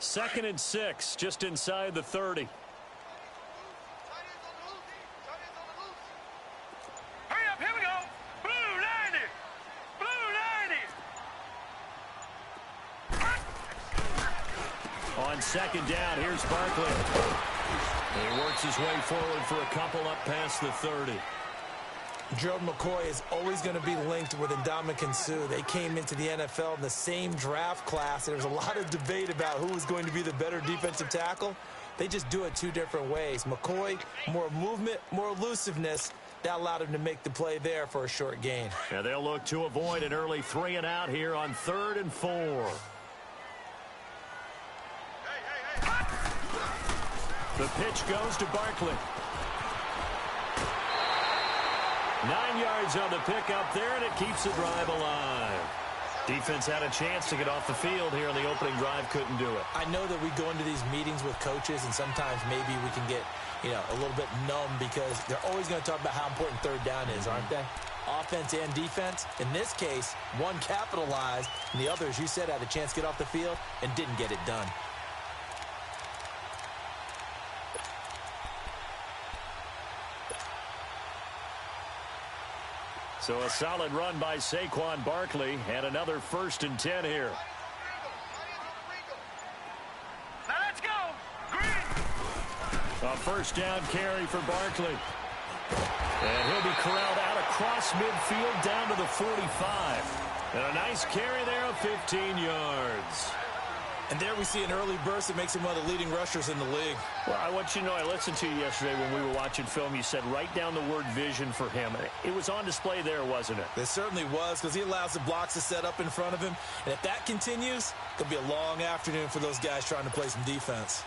2nd and 6, just inside the 30. Hurry up, here we go. Blue 90. Blue 90. On 2nd down, here's Barkley. He works his way forward for a couple up past the 30. Gerald McCoy is always going to be linked with Ndamukong Suh. They came into the NFL in the same draft class. There was a lot of debate about who was going to be the better defensive tackle. They just do it two different ways. McCoy, more movement, more elusiveness. That allowed him to make the play there for a short gain. Yeah, they'll look to avoid an early 3 and out here on 3rd and 4. The pitch goes to Barkley. 9 yards on the pickup there, and it keeps the drive alive. Defense had a chance to get off the field here on the opening drive, couldn't do it. I know that we go into these meetings with coaches, and sometimes maybe we can get, a little bit numb because they're always going to talk about how important 3rd down is, aren't they? Offense and defense. In this case, one capitalized, and the other, as you said, had a chance to get off the field and didn't get it done. So a solid run by Saquon Barkley and another 1st and 10 here. Now let's go. Green. A 1st down carry for Barkley. And he'll be corralled out across midfield down to the 45. And a nice carry there of 15 yards. And there we see an early burst that makes him one of the leading rushers in the league. Well, I want you to know, I listened to you yesterday when we were watching film. You said write down the word vision for him. It was on display there, wasn't it? It certainly was, because he allows the blocks to set up in front of him. And if that continues, it'll be a long afternoon for those guys trying to play some defense.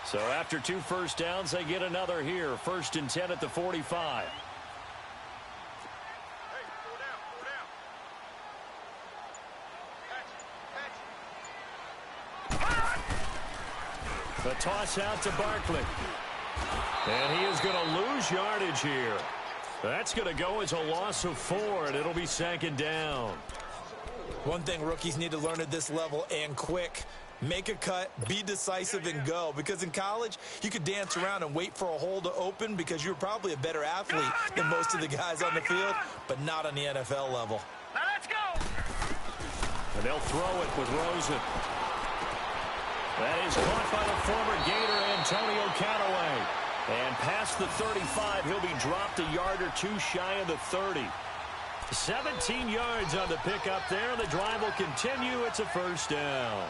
So after 2 first downs, they get another here. 1st and 10 at the 45. The toss out to Barkley. And he is going to lose yardage here. That's going to go as a loss of 4, and it'll be 2nd down. One thing rookies need to learn at this level, and quick, make a cut, be decisive, and go. Because in college, you could dance around and wait for a hole to open because you're probably a better athlete than most of the guys on the field, but not on the NFL level. Now let's go. And they'll throw it with Rosen. That is caught by the former Gator Antonio Callaway. And past the 35, he'll be dropped a yard or 2 shy of the 30. 17 yards on the pickup there. The drive will continue. It's a 1st down.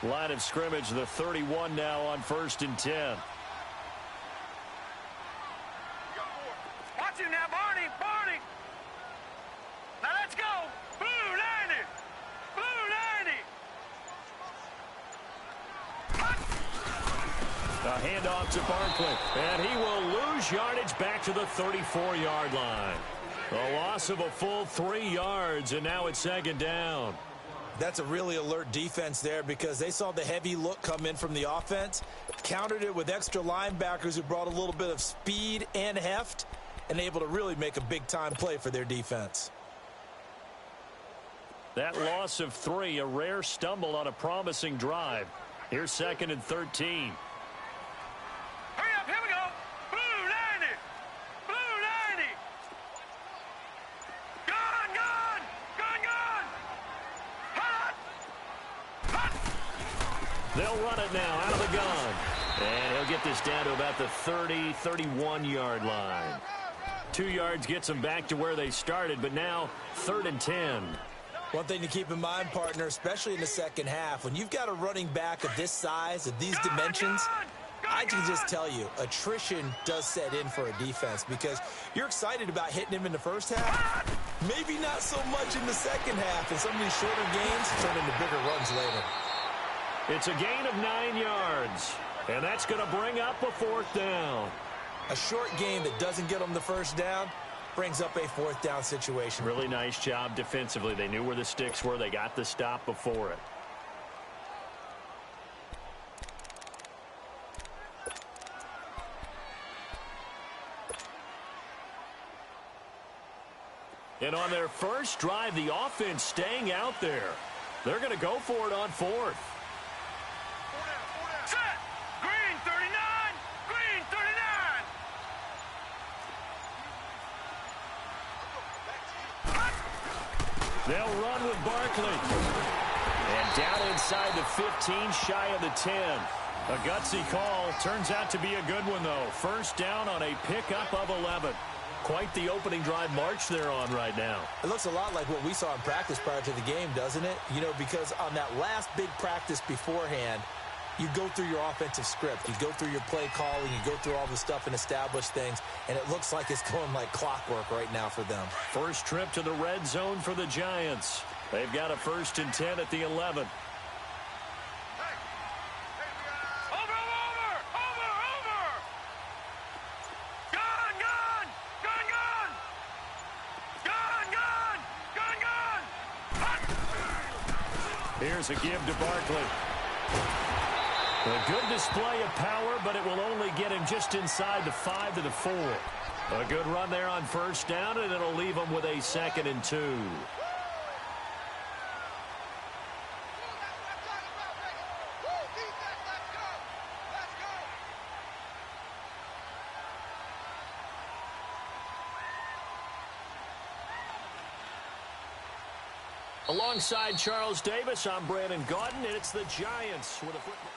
Line of scrimmage, the 31 now on 1st and 10. Watch him now, Barney. Now let's go. Blue 90. A handoff to Barkley, and he will lose yardage back to the 34-yard line. A loss of a full 3 yards, and now it's 2nd down. That's a really alert defense there because they saw the heavy look come in from the offense, countered it with extra linebackers who brought a little bit of speed and heft, and able to really make a big-time play for their defense. That loss of 3, a rare stumble on a promising drive. Here's 2nd and 13. Hurry up, here we go. Blue 90. Gone. They'll run it now out of the gun. And he'll get this down to about the 30, 31-yard line. 2 yards gets them back to where they started, but now 3rd and 10. One thing to keep in mind, partner, especially in the second half, when you've got a running back of this size, of these dimensions, I can just tell you, attrition does set in for a defense because you're excited about hitting him in the first half, maybe not so much in the second half, and some of these shorter gains turn into bigger runs later. It's a gain of 9 yards, and that's going to bring up a 4th down. A short gain that doesn't get them the first down, brings up a fourth down situation. Really nice job defensively. They knew where the sticks were. They got the stop before it. And on their first drive, the offense staying out there. They're going to go for it on fourth. Set. Green 39. Green 39. They'll run with Barkley. And down inside the 15, shy of the 10. A gutsy call. Turns out to be a good one, though. First down on a pickup of 11. Quite the opening drive march they're on right now. It looks a lot like what we saw in practice prior to the game, doesn't it? You know, because on that last big practice beforehand, you go through your offensive script. You go through your play calling. You go through all the stuff and establish things. And it looks like it's going like clockwork right now for them. First trip to the red zone for the Giants. They've got a 1st and 10 at the 11. Here's a give to Barkley. A good display of power, but it will only get him just inside the 5 to the 4. A good run there on first down, and it'll leave him with a 2nd and 2. Alongside Charles Davis, I'm Brandon Gaudin, and it's the Giants with a football.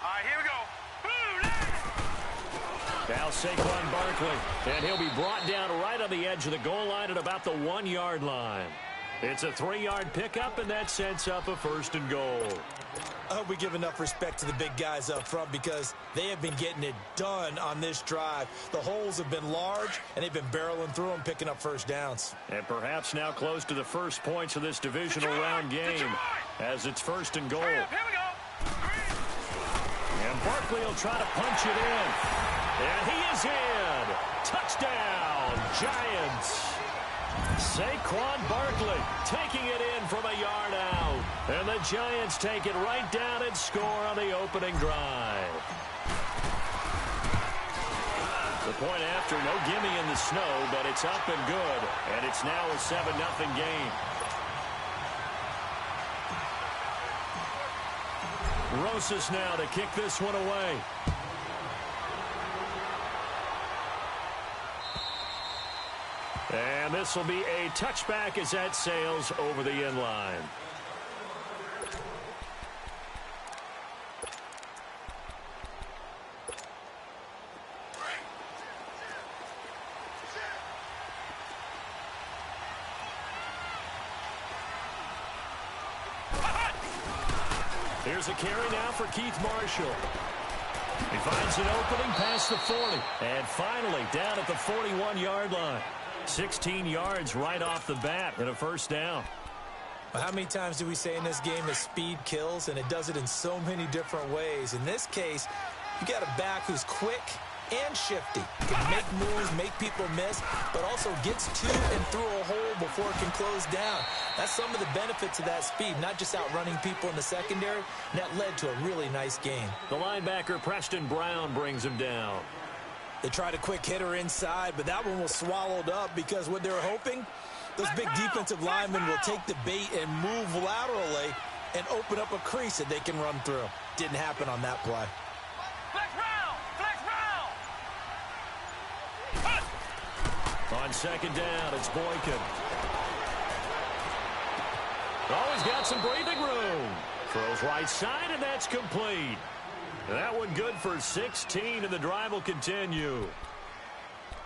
All right, here we go. Now Saquon Barkley, and he'll be brought down right on the edge of the goal line at about the 1-yard line. It's a 3-yard pickup, and that sets up a 1st and goal. I hope we give enough respect to the big guys up front because they have been getting it done on this drive. The holes have been large, and they've been barreling through them, picking up first downs. And perhaps now close to the first points of this divisional round game as it's 1st and goal. Here we go. And Barkley will try to punch it in. And he is in. Touchdown, Giants. Saquon Barkley taking it in from a yard out. And the Giants take it right down and score on the opening drive. The point after, no gimme in the snow, but it's up and good. And it's now a 7-0 game. Rosas now to kick this one away. And this will be a touchback as that sails over the end line. Here's a carry now for Keith Marshall. He finds an opening past the 40. And finally down at the 41-yard line. 16 yards right off the bat and a 1st down. Well, how many times do we say in this game that speed kills, and it does it in so many different ways? In this case, you got a back who's quick and shifty. Can make moves, make people miss, but also gets to and through a hole before it can close down. That's some of the benefits of that speed, not just outrunning people in the secondary, and that led to a really nice game. The linebacker, Preston Brown, brings him down. They tried a quick hitter inside, but that one was swallowed up because what they were hoping, those big defensive linemen will take the bait and move laterally and open up a crease that they can run through. Didn't happen on that play. Flex round! Flex round! On 2nd down, it's Boykin. Oh, he's got some breathing room. Throws right side, and that's complete. That one good for 16, and the drive will continue.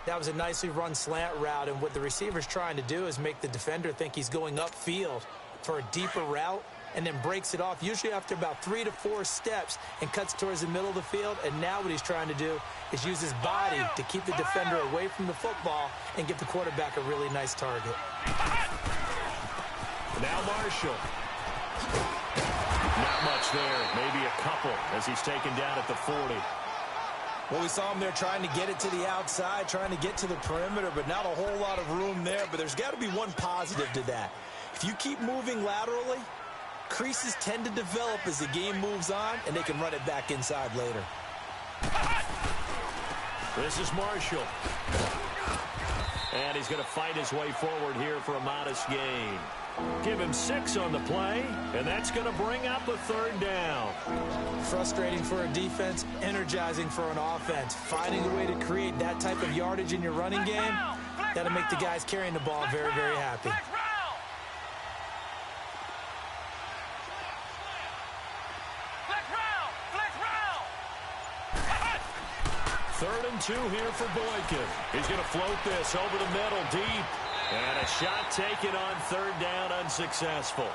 That was a nicely run slant route, and what the receiver's trying to do is make the defender think he's going upfield for a deeper route, and then breaks it off, usually after about 3 to 4 steps, and cuts towards the middle of the field. And now what he's trying to do is use his body to keep the defender away from the football and give the quarterback a really nice target. Now Marshall. Not much there, maybe a couple as he's taken down at the 40. Well, we saw him there trying to get it to the outside, trying to get to the perimeter, but not a whole lot of room there. But there's got to be one positive to that. If you keep moving laterally, creases tend to develop as the game moves on, and they can run it back inside later. This is Marshall. And he's going to fight his way forward here for a modest gain. Give him 6 on the play, and that's going to bring up a 3rd down. Frustrating for a defense, energizing for an offense. Finding a way to create that type of yardage in your running game, that'll make the guys carrying the ball very, very happy. 3rd and 2 here for Boykin. He's going to float this over the middle, deep. And a shot taken on 3rd down, unsuccessful.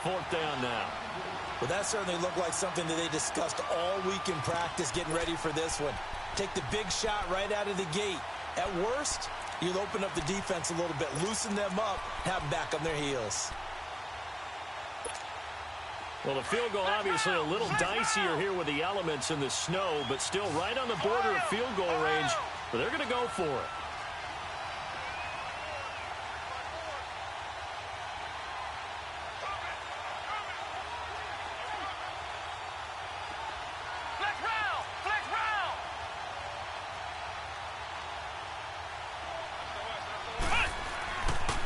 4th down now. Well, that certainly looked like something that they discussed all week in practice, getting ready for this one. Take the big shot right out of the gate. At worst, you'll open up the defense a little bit, loosen them up, have them back on their heels. Well, the field goal obviously a little dicier here with the elements in the snow, but still right on the border of field goal range. But they're going to go for it.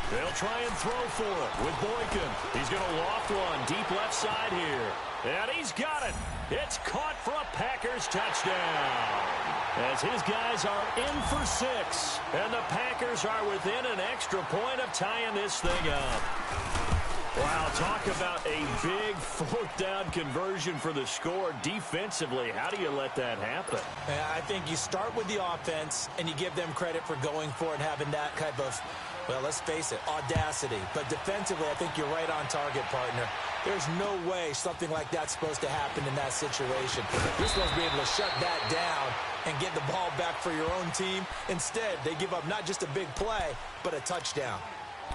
They'll try and throw for it with Boykin. He's going to loft one deep left side here. And he's got it. It's caught for a Packers touchdown. As his guys are in for 6. And the Packers are within an extra point of tying this thing up. Wow, talk about a big 4th down conversion for the score defensively. How do you let that happen? I think you start with the offense, and you give them credit for going for it and having that type of, well, let's face it, audacity. But defensively, I think you're right on target, partner. There's no way something like that's supposed to happen in that situation. You're supposed to be able to shut that down and get the ball back for your own team. Instead, they give up not just a big play, but a touchdown.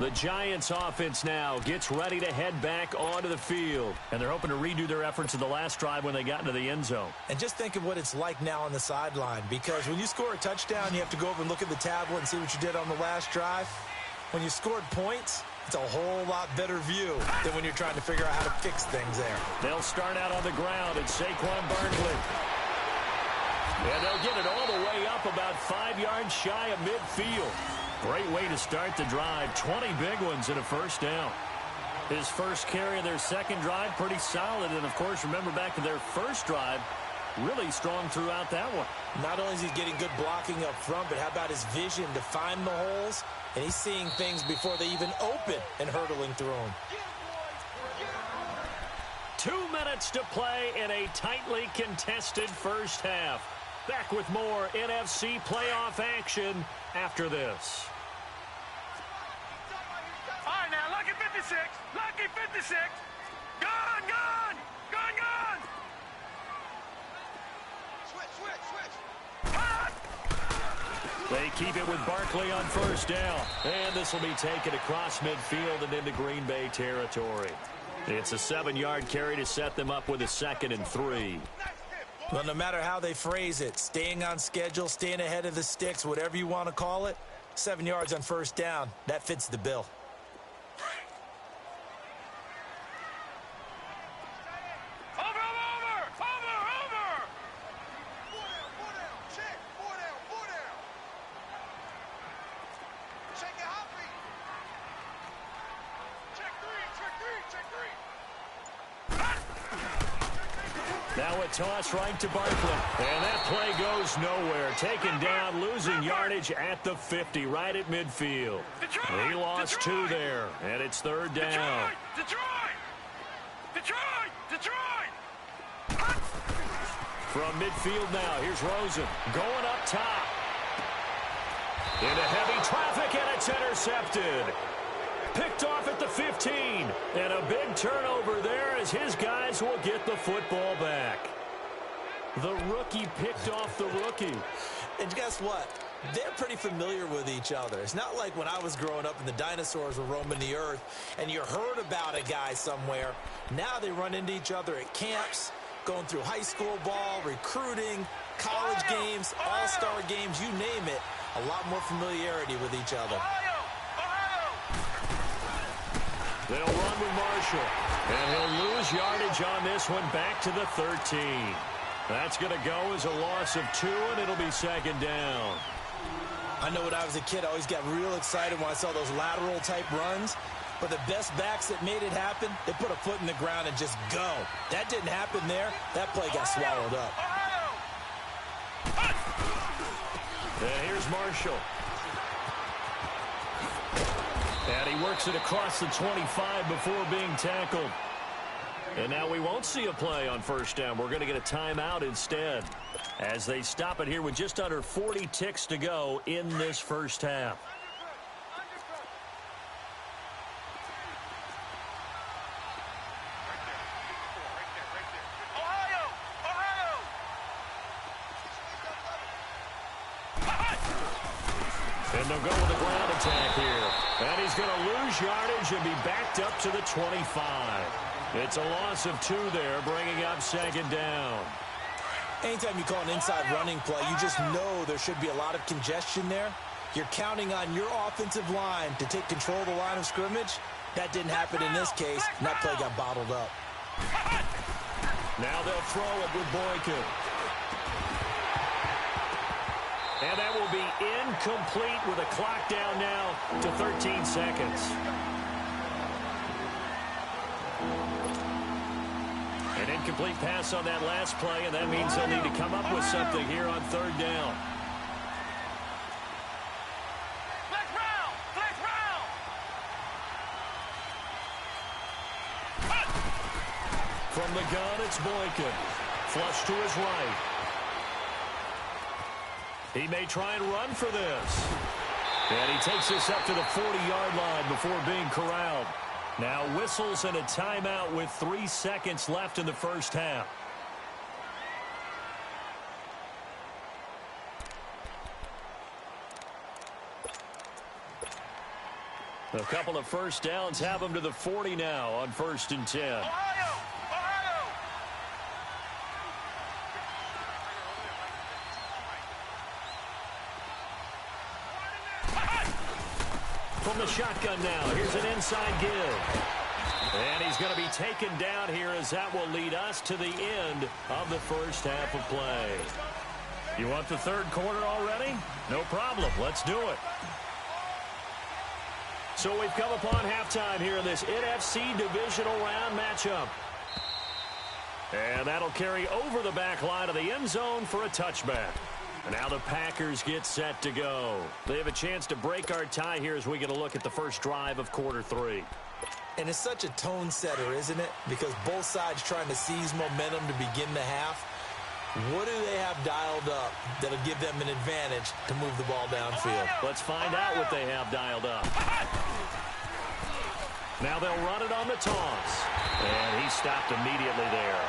The Giants offense now gets ready to head back onto the field. And they're hoping to redo their efforts in the last drive when they got into the end zone. And just think of what it's like now on the sideline. Because when you score a touchdown, you have to go over and look at the tablet and see what you did on the last drive. When you scored points, it's a whole lot better view than when you're trying to figure out how to fix things there. They'll start out on the ground at Saquon Barkley. And they'll get it all the way up about 5 yards shy of midfield. Great way to start the drive. 20 big ones and a 1st down. His first carry of their second drive, pretty solid. And, of course, remember back to their first drive, really strong throughout that one. Not only is he getting good blocking up front, but how about his vision to find the holes? And he's seeing things before they even open and hurtling through them. 2 minutes to play in a tightly contested first half. Back with more NFC playoff action after this. All right, now, lucky 56. Lucky 56. Gone, gone. Gone, gone. Switch. Hot. They keep it with Barkley on 1st down. And this will be taken across midfield and into Green Bay territory. It's a 7-yard carry to set them up with a 2nd and 3. Well, no matter how they phrase it, staying on schedule, staying ahead of the sticks, whatever you want to call it, 7 yards on 1st down, that fits the bill. Over. 4 down. Check. 4 down. Check your hot feet. Check three. Now a toss right to Barkley. And that play goes nowhere. Taken down, losing yardage at the 50, right at midfield. He lost 2 there, and it's 3rd down. Detroit. From midfield now, here's Rosen going up top. Into heavy traffic, and it's intercepted. Picked off at the 15. And a big turnover there as his guys will get the football back. The rookie picked off the rookie. And guess what? They're pretty familiar with each other. It's not like when I was growing up and the dinosaurs were roaming the earth and you heard about a guy somewhere. Now they run into each other at camps, going through high school ball, recruiting, college games, all-star games, you name it. A lot more familiarity with each other. They'll run with Marshall. And he'll lose yardage on this one back to the 13. That's going to go as a loss of 2, and it'll be second down. I know when I was a kid, I always got real excited when I saw those lateral-type runs. But the best backs that made it happen, they put a foot in the ground and just go. That didn't happen there. That play got swallowed up. And here's Marshall. And he works it across the 25 before being tackled. And now we won't see a play on first down. We're going to get a timeout instead as they stop it here with just under 40 ticks to go in this first half. And they'll go with the ground attack here. And he's going to lose yardage and be backed up to the 25. It's a loss of 2 there, bringing up second down. Anytime you call an inside running play, you just know there should be a lot of congestion there. You're counting on your offensive line to take control of the line of scrimmage. That didn't happen in this case, and that play got bottled up. Now they'll throw it with Boykin. And that will be incomplete with a clock down now to 13 seconds. An incomplete pass on that last play, and that means they'll need to come up with something here on third down. From the gun, it's Boykin. Flush to his right. He may try and run for this. And he takes this up to the 40-yard line before being corralled. Now whistles and a timeout with 3 seconds left in the first half. A couple of first downs have them to the 40 now on 1st and 10. From the shotgun now, here's an inside give. And he's going to be taken down here as that will lead us to the end of the first half of play. You want the third quarter already? No problem. Let's do it. So we've come upon halftime here in this NFC divisional round matchup. And that'll carry over the back line of the end zone for a touchback. And now the Packers get set to go. They have a chance to break our tie here as we get a look at the first drive of quarter 3. And it's such a tone setter, isn't it? Because both sides trying to seize momentum to begin the half. What do they have dialed up that'll give them an advantage to move the ball downfield? Let's find out what they have dialed up. Now they'll run it on the toss. And he stopped immediately there.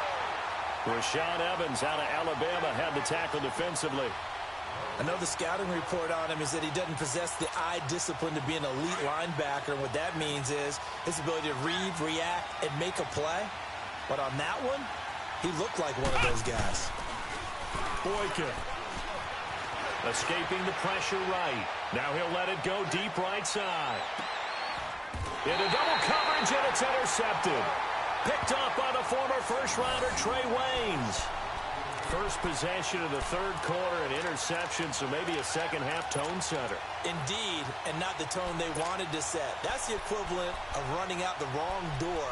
Rashaan Evans out of Alabama had the tackle defensively. I know the scouting report on him is that he doesn't possess the eye discipline to be an elite linebacker. And what that means is his ability to read, react, and make a play. But on that one, he looked like one of those guys. Boykin. Escaping the pressure right. Now he'll let it go deep right side. Into double coverage, and it's intercepted. Picked off by the former first-rounder Trey Waynes. First possession of the third quarter, an interception, so maybe a second-half tone setter. Indeed, and not the tone they wanted to set. That's the equivalent of running out the wrong door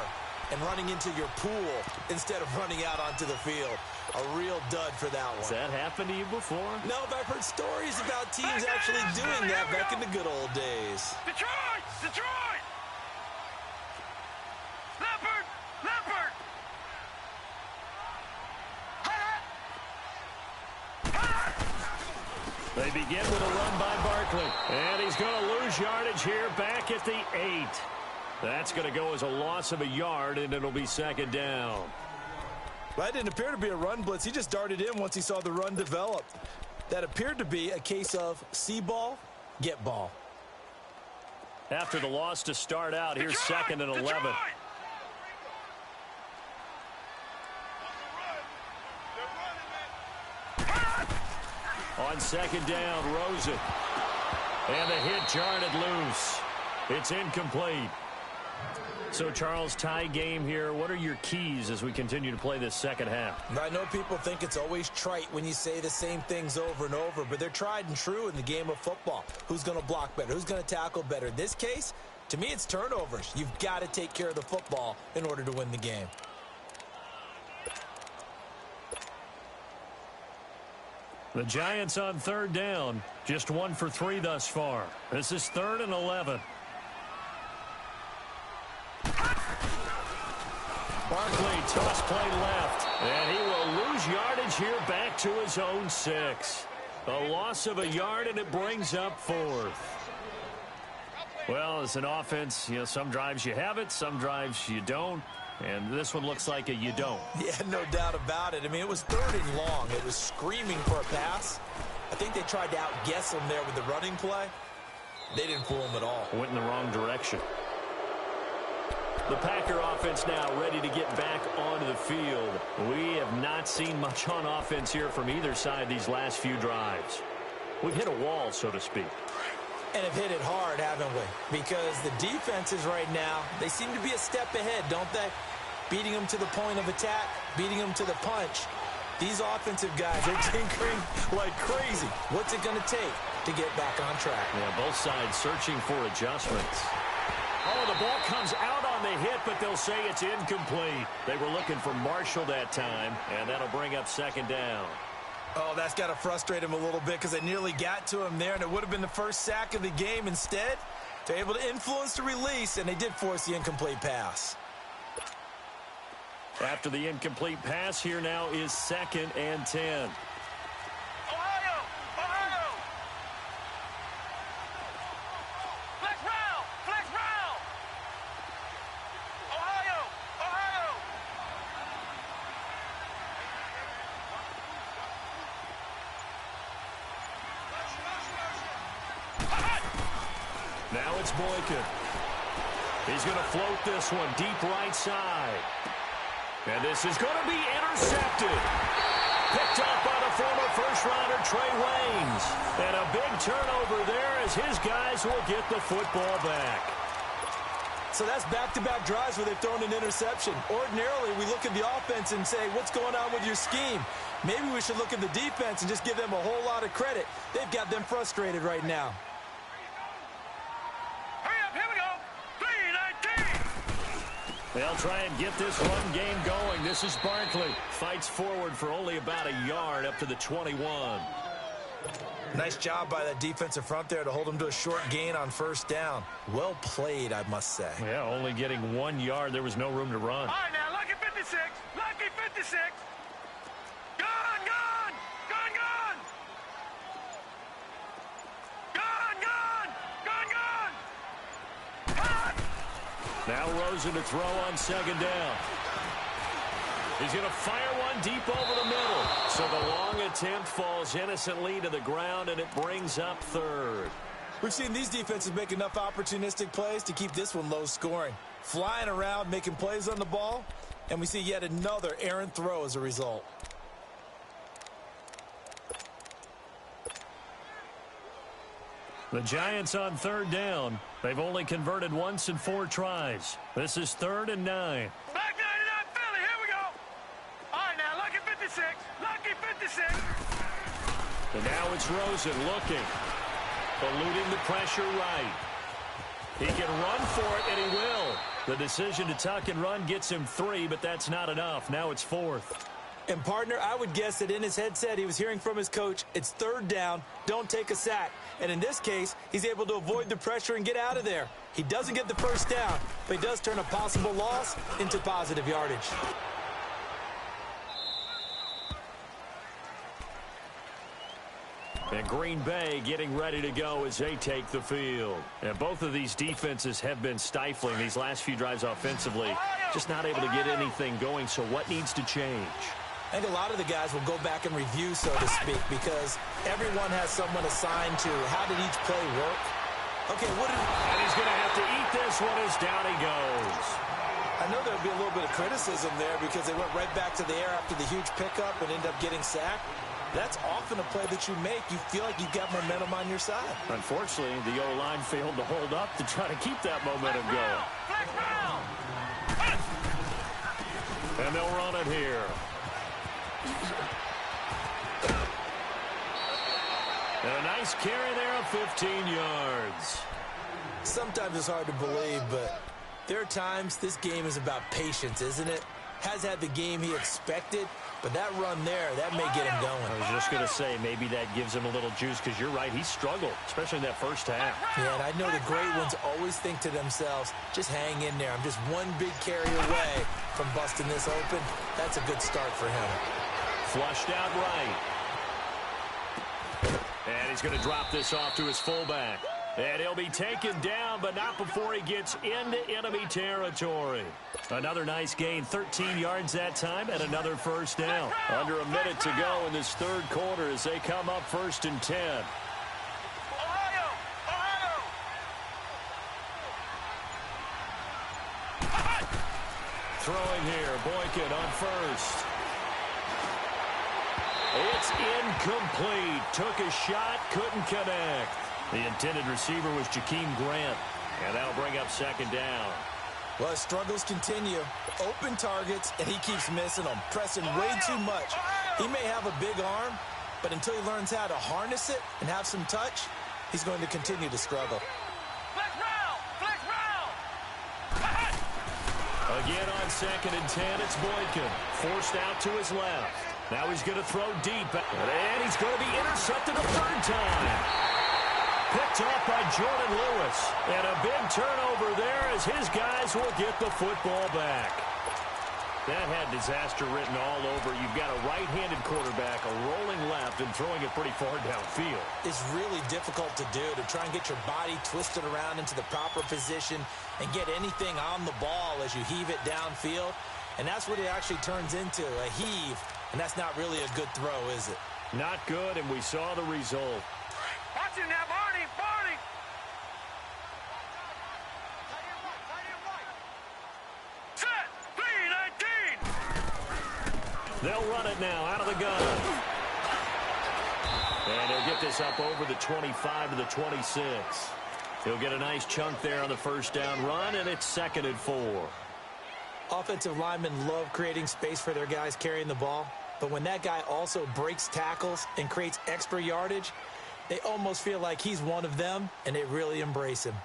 and running into your pool instead of running out onto the field. A real dud for that one. Has that happened to you before? No, but I've heard stories about teams actually doing that back in the good old days. Detroit! Detroit! Leopard! Leopard! They begin with a run by Barkley. And he's going to lose yardage here back at the 8. That's going to go as a loss of a yard, and it'll be second down. Well, that didn't appear to be a run blitz. He just darted in once he saw the run develop. That appeared to be a case of see ball, get ball. After the loss to start out, here's second and 11. On second down, Rosen. And the hit jarred it loose. It's incomplete. So, Charles, tie game here. What are your keys as we continue to play this second half? I know people think it's always trite when you say the same things over and over, but they're tried and true in the game of football. Who's going to block better? Who's going to tackle better? In this case, to me, it's turnovers. You've got to take care of the football in order to win the game. The Giants on third down. Just 1 for 3 thus far. This is 3rd and 11. Barkley, toss play left. And he will lose yardage here back to his own 6. A loss of a yard, and it brings up 4th. Well, as an offense, some drives you have it, some drives you don't. And this one looks like a you don't. Yeah, no doubt about it. I mean, it was 3rd and long. It was screaming for a pass. I think they tried to outguess him there with the running play. They didn't fool him at all. Went in the wrong direction. The Packer offense now ready to get back onto the field. We have not seen much on offense here from either side these last few drives. We've hit a wall, so to speak. And have hit it hard, haven't we? Because the defenses right now, they seem to be a step ahead, don't they? Beating them to the point of attack, beating them to the punch. These offensive guys are tinkering like crazy. What's it going to take to get back on track? Yeah, both sides searching for adjustments. Oh, the ball comes out on the hit, but they'll say it's incomplete. They were looking for Marshall that time, and that'll bring up second down. Oh, that's got to frustrate him a little bit because they nearly got to him there, and it would have been the first sack of the game. Instead, they're able to influence the release, and they did force the incomplete pass. After the incomplete pass, here now is 2nd and 10. Ohio! Ohio! Flex round! Flex round! Ohio! Ohio! Now it's Boykin. He's going to float this one deep right side. And this is going to be intercepted. Picked up by the former first-rounder Trey Waynes. And a big turnover there as his guys will get the football back. So that's back-to-back drives where they've thrown an interception. Ordinarily, we look at the offense and say, what's going on with your scheme? Maybe we should look at the defense and just give them a whole lot of credit. They've got them frustrated right now. Hurry up, here we go! 3:19! They'll try and get this run game going. This is Barkley. Fights forward for only about a yard up to the 21. Nice job by that defensive front there to hold them to a short gain on first down. Well played, I must say. Yeah, only getting 1 yard. There was no room to run. All right, now, lucky 56! Lucky 56! Gone, gone! Gone, gone! Gone, gone! Gone, gone! Cut! Now Rosen to throw on second down. He's going to fire one deep over the middle. So the long attempt falls innocently to the ground, and it brings up 3rd. We've seen these defenses make enough opportunistic plays to keep this one low scoring. Flying around, making plays on the ball, and we see yet another errant throw as a result. The Giants on third down. They've only converted once in 4 tries. This is 3rd and 9. Back 99 Philly, here we go! All right, now, lucky 56! Lucky 56! And now it's Rosen looking. Eluding the pressure right. He can run for it, and he will. The decision to tuck and run gets him 3, but that's not enough. Now it's 4th. And, partner, I would guess that in his headset he was hearing from his coach, it's 3rd down, don't take a sack. And in this case, he's able to avoid the pressure and get out of there. He doesn't get the first down, but he does turn a possible loss into positive yardage. And Green Bay getting ready to go as they take the field. And both of these defenses have been stifling these last few drives offensively. Just not able to get anything going, so what needs to change? I think a lot of the guys will go back and review, so to speak, because everyone has someone assigned to how did each play work. Okay, and he's going to have to eat this one as down he goes. I know there'll be a little bit of criticism there because they went right back to the air after the huge pickup and ended up getting sacked. That's often a play that you make. You feel like you've got momentum on your side. Unfortunately, the O-line failed to hold up to try to keep that momentum going. And they'll run it here. And a nice carry there of 15 yards. Sometimes it's hard to believe, but there are times this game is about patience, isn't it? Has had the game he expected, but that run there, that may get him going. I was just going to say, maybe that gives him a little juice, because you're right, he struggled, especially in that first half. Yeah, and I know the great ones always think to themselves, just hang in there. I'm just one big carry away from busting this open. That's a good start for him. Flushed out right. And he's going to drop this off to his fullback. And he'll be taken down, but not before he gets into enemy territory. Another nice gain, 13 yards that time, and another first down. Under a minute to go in this third quarter as they come up 1st and 10. Throwing here, Boykin on first. It's incomplete. Took a shot, couldn't connect. The intended receiver was Jakeem Grant, and that'll bring up 2nd down. Well, his struggles continue. Open targets, and he keeps missing them, pressing way too much. He may have a big arm, but until he learns how to harness it and have some touch, he's going to continue to struggle. Again on 2nd and 10, it's Boykin. Forced out to his left. Now he's going to throw deep, and he's going to be intercepted a 3rd time. Picked off by Jordan Lewis. And a big turnover there as his guys will get the football back. That had disaster written all over. You've got a right-handed quarterback, a rolling left, and throwing it pretty far downfield. It's really difficult to do, to try and get your body twisted around into the proper position and get anything on the ball as you heave it downfield. And that's what it actually turns into, a heave. And that's not really a good throw, is it? Not good, and we saw the result. Watch him now, Barney! Barney! Set! 3-19! They'll run it now out of the gun. And he'll get this up over the 25 to the 26. He'll get a nice chunk there on the 1st down run, and it's 2nd and 4. Offensive linemen love creating space for their guys carrying the ball, but when that guy also breaks tackles and creates extra yardage, they almost feel like he's one of them, and they really embrace him.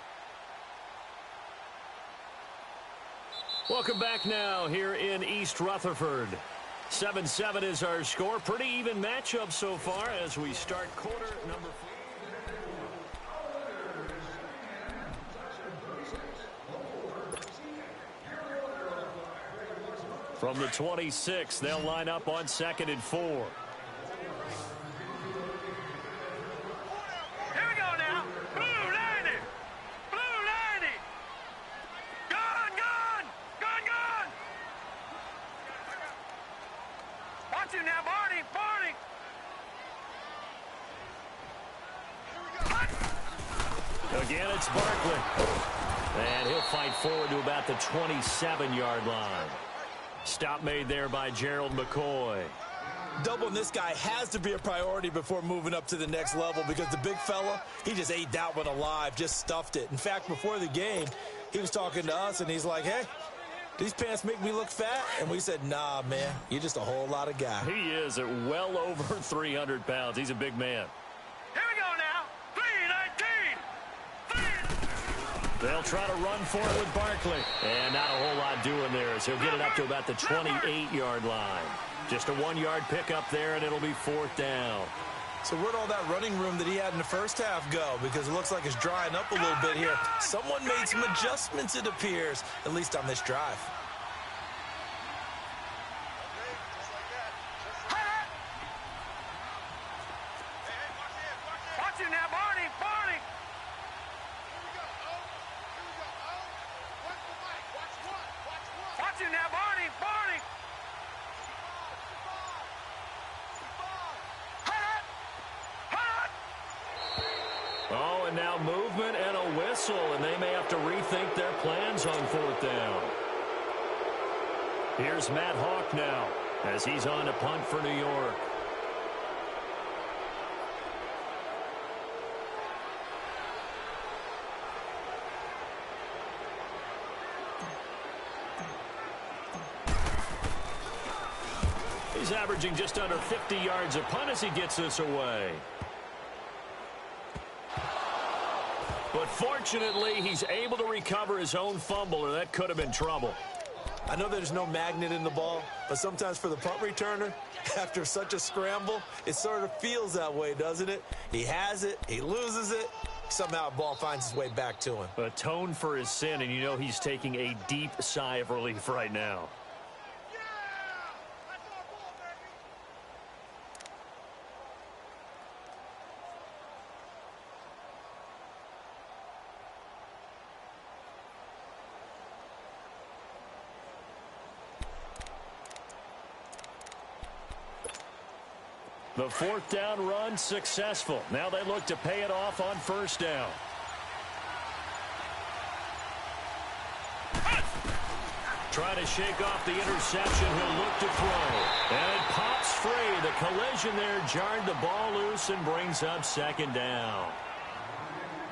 Welcome back now here in East Rutherford. 7-7 is our score. Pretty even matchup so far as we start quarter number 4. From the 26, they'll line up on 2nd and 4. Here we go now. Blue 90! Blue 90! Gone! Gone! Gone! Gone! Watch him now, Barney! Barney! Again, it's Barkley. And he'll fight forward to about the 27-yard line. Stop made there by Gerald McCoy. Doubling this guy has to be a priority before moving up to the next level because the big fella, he just ate that one alive, just stuffed it. In fact, before the game, he was talking to us, and he's like, hey, these pants make me look fat? And we said, nah, man, you're just a whole lot of guy. He is at well over 300 pounds. He's a big man. Here we go now. 3-19! They'll try to run for it with Barkley. And not a whole lot doing there as he'll get it up to about the 28-yard line. Just a 1-yard pickup there, and it'll be 4th down. So where'd all that running room that he had in the first half go? Because it looks like it's drying up a little bit here. Someone made some adjustments, it appears, at least on this drive. And now movement and a whistle, and they may have to rethink their plans on fourth down. Here's Matt Hawk now as he's on to punt for New York. He's averaging just under 50 yards a punt as he gets this away. But fortunately, he's able to recover his own fumble, or that could have been trouble. I know there's no magnet in the ball, but sometimes for the punt returner, after such a scramble, it sort of feels that way, doesn't it? He has it, he loses it, somehow the ball finds its way back to him. Atone for his sin, and you know he's taking a deep sigh of relief right now. The fourth down run successful. Now they look to pay it off on first down. Trying to shake off the interception. He'll look to throw. And it pops free. The collision there jarred the ball loose and brings up second down.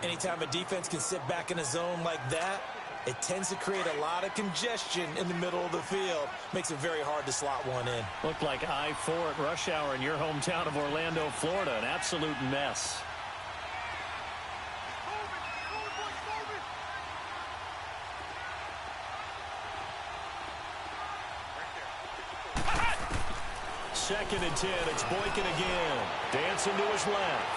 Anytime a defense can sit back in a zone like that, it tends to create a lot of congestion in the middle of the field. Makes it very hard to slot one in. Looked like I-4 at rush hour in your hometown of Orlando, Florida. An absolute mess. Second and 10. It's Boykin again. Dancing to his left.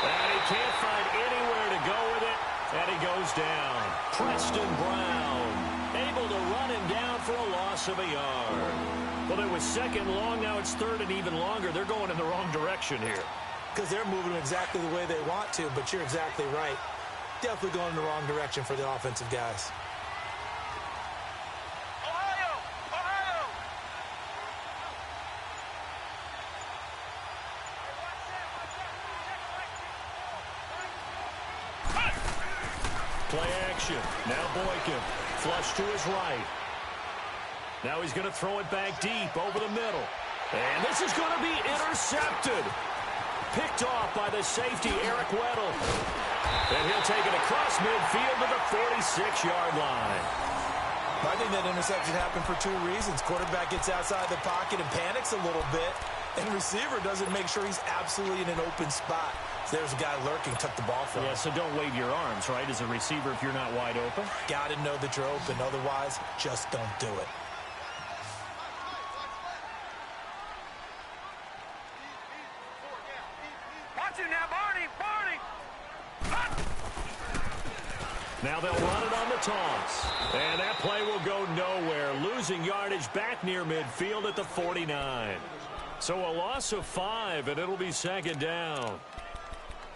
And he can't find anywhere to go with it. And he goes down. Preston Brown able to run him down for a loss of a yard. Well, it was second long. Now it's third and even longer. They're going in the wrong direction here. Because they're moving exactly the way they want to, but you're exactly right. Definitely going in the wrong direction for the offensive guys. Play action. Now Boykin. Flush to his right. Now he's going to throw it back deep over the middle. And this is going to be intercepted. Picked off by the safety, Eric Weddle. And he'll take it across midfield to the 46-yard line. I think that interception happened for two reasons. Quarterback gets outside the pocket and panics a little bit. And receiver doesn't make sure he's absolutely in an open spot. There's a guy lurking, took the ball from him. Yeah, so don't wave your arms, right, as a receiver if you're not wide open. Got to know that you're open. Otherwise, just don't do it. Watch it now, Barney! Barney! Now they'll run it on the toss. And that play will go nowhere. Losing yardage back near midfield at the 49. So a loss of 5, and it'll be second down.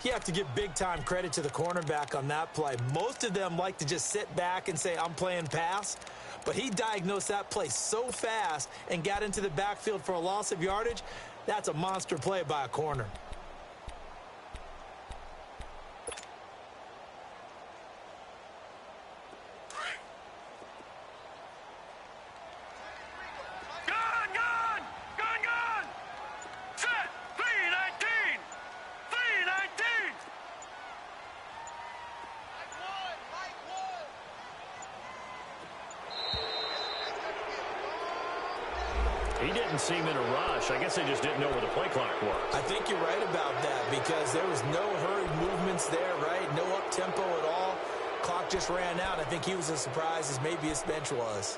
You have to give big-time credit to the cornerback on that play. Most of them like to just sit back and say, I'm playing pass. But he diagnosed that play so fast and got into the backfield for a loss of yardage. That's a monster play by a corner. He didn't seem in a rush. I guess they just didn't know where the play clock was. I think you're right about that because there was no hurried movements there, right? No up-tempo at all. Clock just ran out. I think he was as surprised as maybe his bench was.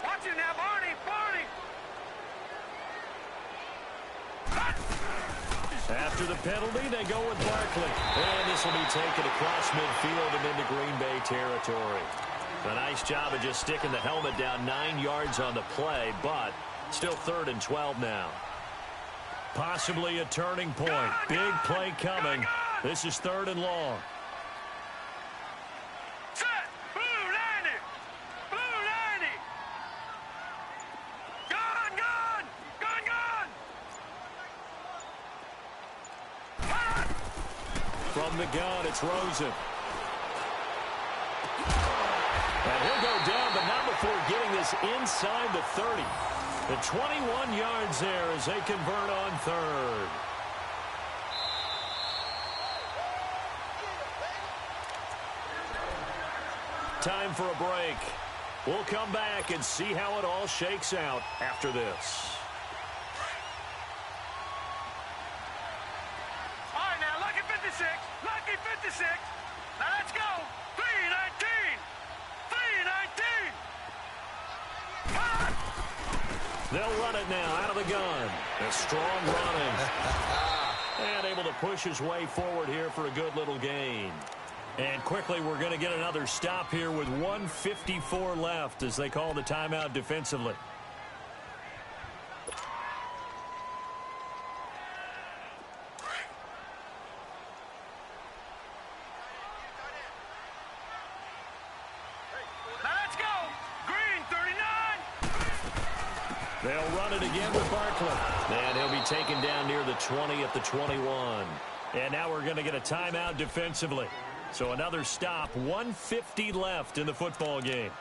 Watch it now, Barney! Barney! After the penalty, they go with Barkley. And this will be taken across midfield and into Green Bay territory. A nice job of just sticking the helmet down 9 yards on the play, but still 3rd and 12 now. Possibly a turning point. Big play coming. This is 3rd and long. Set! Blue 90! Blue 90! From the gun, it's Rosen. And he'll go down, but not before getting this inside the 30. The 21 yards there as they convert on third. Time for a break. We'll come back and see how it all shakes out after this. All right, now, lucky 56. Lucky 56. Now, let's go. 319. 319. They'll run it now out of the gun. A strong running. And able to push his way forward here for a good little gain. And quickly, we're going to get another stop here with 1:54 left as they call the timeout defensively. Now, let's go. Green, 39. They'll run it again with Barkley. And he'll be taken down near the 20 at the 21. And now we're going to get a timeout defensively. So another stop, 1:50 left in the football game.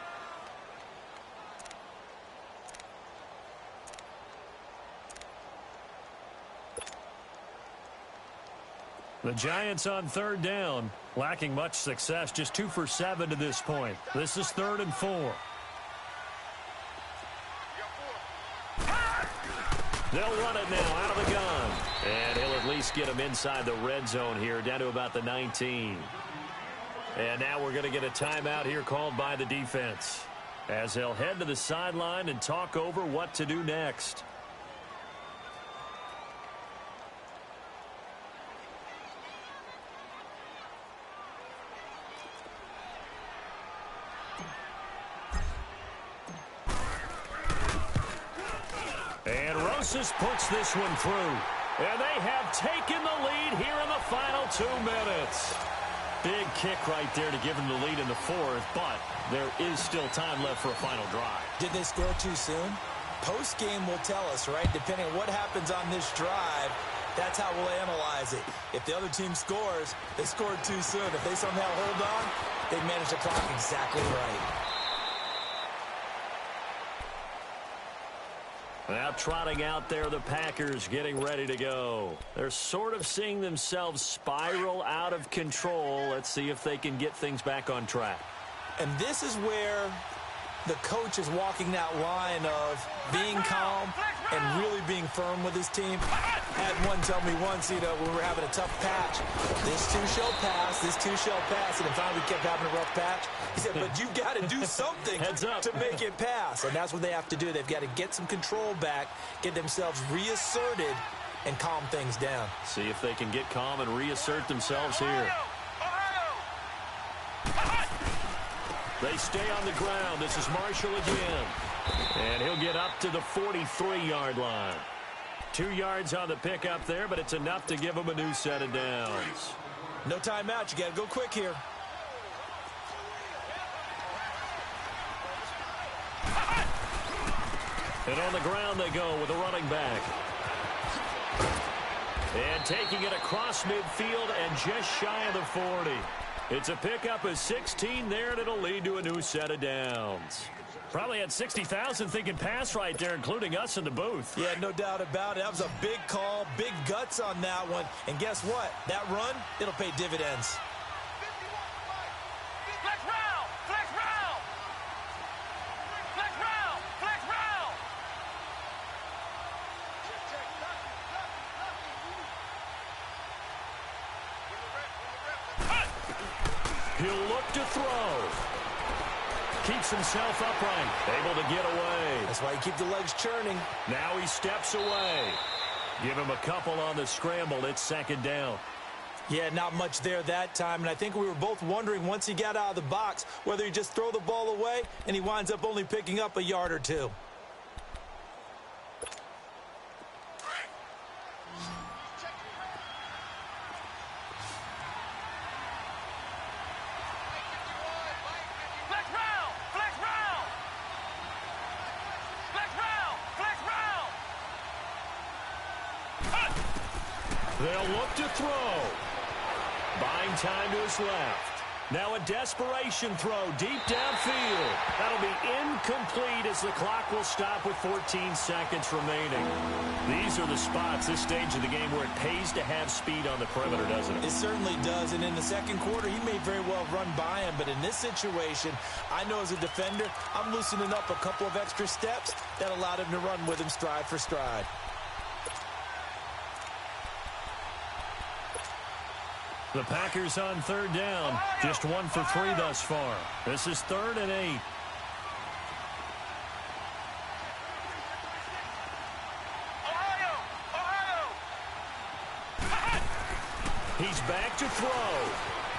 The Giants on third down, lacking much success, just 2 for 7 to this point. This is 3rd and 4. They'll run it now out of the gun. And he'll at least get him inside the red zone here, down to about the 19. And now we're going to get a timeout here called by the defense as they'll head to the sideline and talk over what to do next. And Rosas puts this one through. And they have taken the lead here in the final 2 minutes. Big kick right there to give them the lead in the 4th, but there is still time left for a final drive. Did they score too soon? Post-game will tell us, right? Depending on what happens on this drive, that's how we'll analyze it. If the other team scores, they scored too soon. If they somehow hold on, they manage the clock exactly right. Now trotting out there, the Packers getting ready to go. They're sort of seeing themselves spiral out of control. Let's see if they can get things back on track. And this is where the coach is walking that line of being calm and really being firm with his team. Had one tell me once, when we were having a tough patch, this too shall pass, this too shall pass, and then finally we kept having a rough patch. He said, but you got to do something to make it pass. And that's what they have to do. They've got to get some control back, get themselves reasserted, and calm things down. See if they can get calm and reassert themselves here. They stay on the ground. This is Marshall again. And he'll get up to the 43-yard line. 2 yards on the pickup there, but it's enough to give him a new set of downs. No timeout. You got to go quick here. And on the ground they go with a running back. And taking it across midfield and just shy of the 40. It's a pickup of 16 there, and it'll lead to a new set of downs. Probably had 60,000 thinking pass right there, including us in the booth. Yeah, no doubt about it. That was a big call, big guts on that one. And guess what? That run, it'll pay dividends. Flex round! Flex round! Flex round! Flex round! He'll look to throw. Keeps himself upright, able to get away. That's why you keep the legs churning. Now he steps away. Give him a couple on the scramble. It's 2nd down. Yeah, not much there that time. And I think we were both wondering once he got out of the box whether he just throw the ball away and he winds up only picking up a yard or 2. They'll look to throw. By Playing time to his left. Now a desperation throw deep downfield. That'll be incomplete as the clock will stop with 14 seconds remaining. These are the spots, this stage of the game, where it pays to have speed on the perimeter, doesn't it? It certainly does, and in the second quarter, he may very well run by him, but in this situation, I know as a defender, I'm loosening up a couple of extra steps that allowed him to run with him stride for stride. The Packers on third down. Just 1 for 3 thus far. This is 3rd and 8. He's back to throw.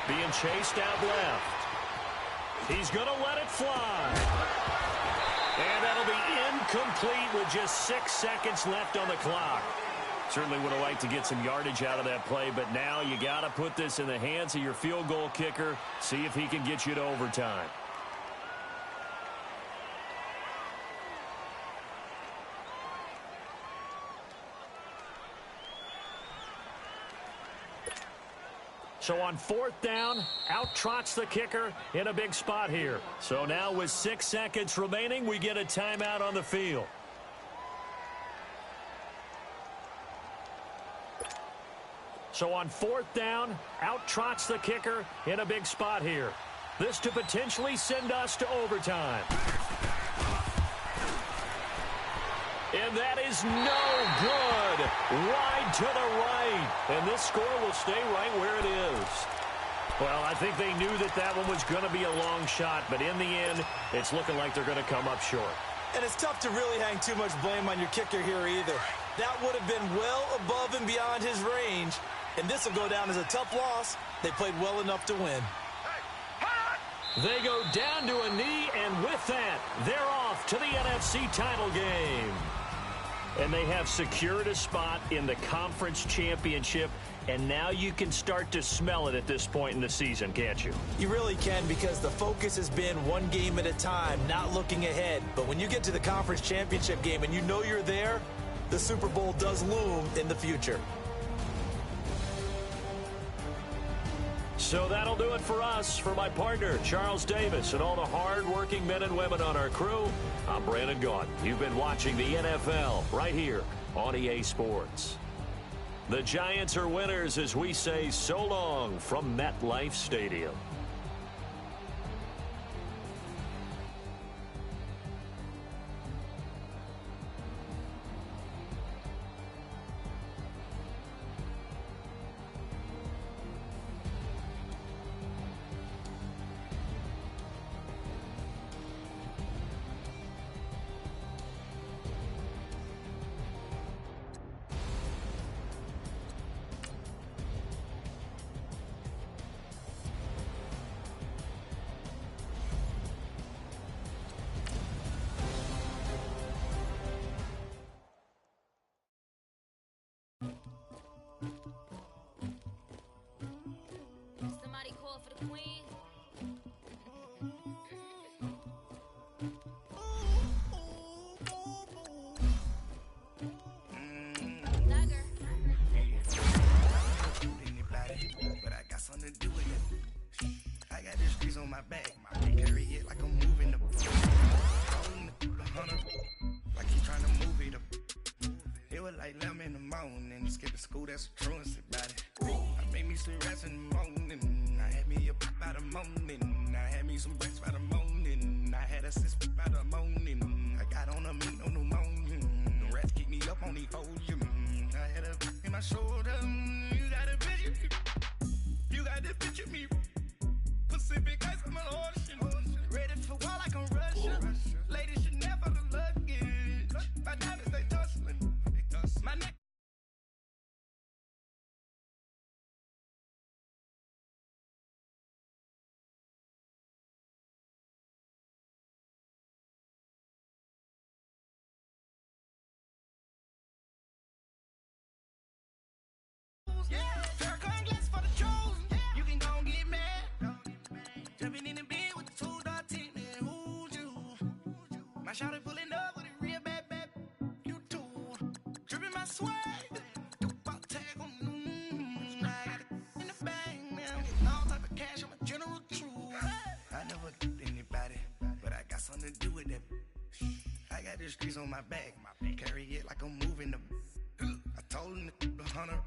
Being chased out left. He's going to let it fly. And that'll be incomplete with just 6 seconds left on the clock. Certainly would have liked to get some yardage out of that play, but now you got to put this in the hands of your field goal kicker, see if he can get you to overtime. So on 4th down, out trots the kicker in a big spot here. So now with 6 seconds remaining, we get a timeout on the field. So on 4th down, out trots the kicker in a big spot here. This to potentially send us to overtime. And that is no good. Wide to the right. And this score will stay right where it is. Well, I think they knew that that one was going to be a long shot, but in the end, it's looking like they're going to come up short. And it's tough to really hang too much blame on your kicker here either. That would have been well above and beyond his range. And this will go down as a tough loss. They played well enough to win. They go down to a knee, and with that, they're off to the NFC title game. And they have secured a spot in the conference championship, and now you can start to smell it at this point in the season, can't you? You really can, because the focus has been one game at a time, not looking ahead. But when you get to the conference championship game and you know you're there, the Super Bowl does loom in the future. So that'll do it for us. For my partner, Charles Davis, and all the hard-working men and women on our crew, I'm Brandon Gaudin. You've been watching the NFL right here on EA Sports. The Giants are winners as we say so long from MetLife Stadium. Somebody call for the queen. Dagger. But I got something to do with it. I got the streets on my back. I carry it like I'm moving the like he's trying to move it up. It was like 11 in the morning. Skipping school, that's a truancy about it. I made me some rest in the morning. I had me a pop by the morning. I had me some breaks by the morning. I had a sis by the morning. I got on a meat on the morning. The rats keep me up on the podium. I had a in my shoulder. You got a picture. You got this picture me. Pacific ice, I'm an ocean. Ready for war like I'm Russian. Ladies should never the luggage. My diamonds, they tussling. My neck. Yeah, Farrakhan glass for the chosen. You can go and get married. the streets on my back. Carry it like I'm moving the. I told him the 100,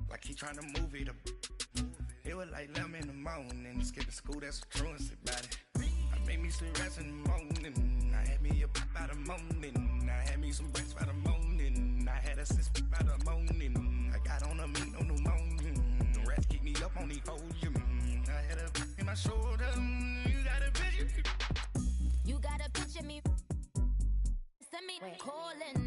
like he trying to move it up. It was like 11 in the morning, skipping school, that's what truancy about it. I made me some rest in the morning. I had me a pop out of morning. I had me some breaks by the morning. I had a sis by the morning. I got on a meat on the morning. The rats keep me up on the podium. I had a in my shoulder. You got a picture. You got a picture me. Send me calling.